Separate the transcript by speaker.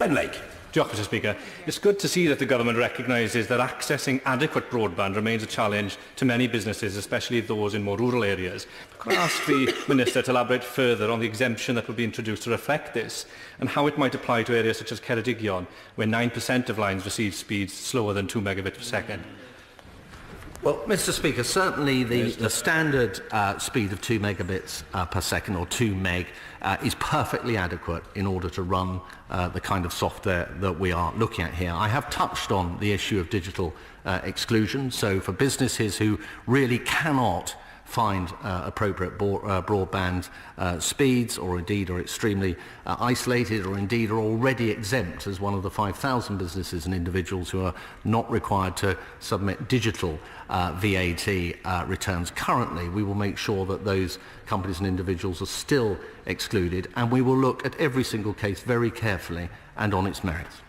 Speaker 1: Mr Speaker. It's good to see that the Government recognises that accessing adequate broadband remains a challenge to many businesses, especially those in more rural areas. Could I ask the Minister to elaborate further on the exemption that will be introduced to reflect this, and how it might apply to areas such as Ceredigion, where 9% of lines receive speeds slower than 2 megabits per second?
Speaker 2: Well, Mr Speaker, certainly the standard speed of 2 megabits per second, or 2 meg, is perfectly adequate in order to run the kind of software that we are looking at here. I have touched on the issue of digital exclusion, so for businesses who really cannot find appropriate broadband speeds, or indeed are extremely isolated, or indeed are already exempt as one of the 5,000 businesses and individuals who are not required to submit digital VAT returns currently, we will make sure that those companies and individuals are still excluded, and we will look at every single case very carefully and on its merits.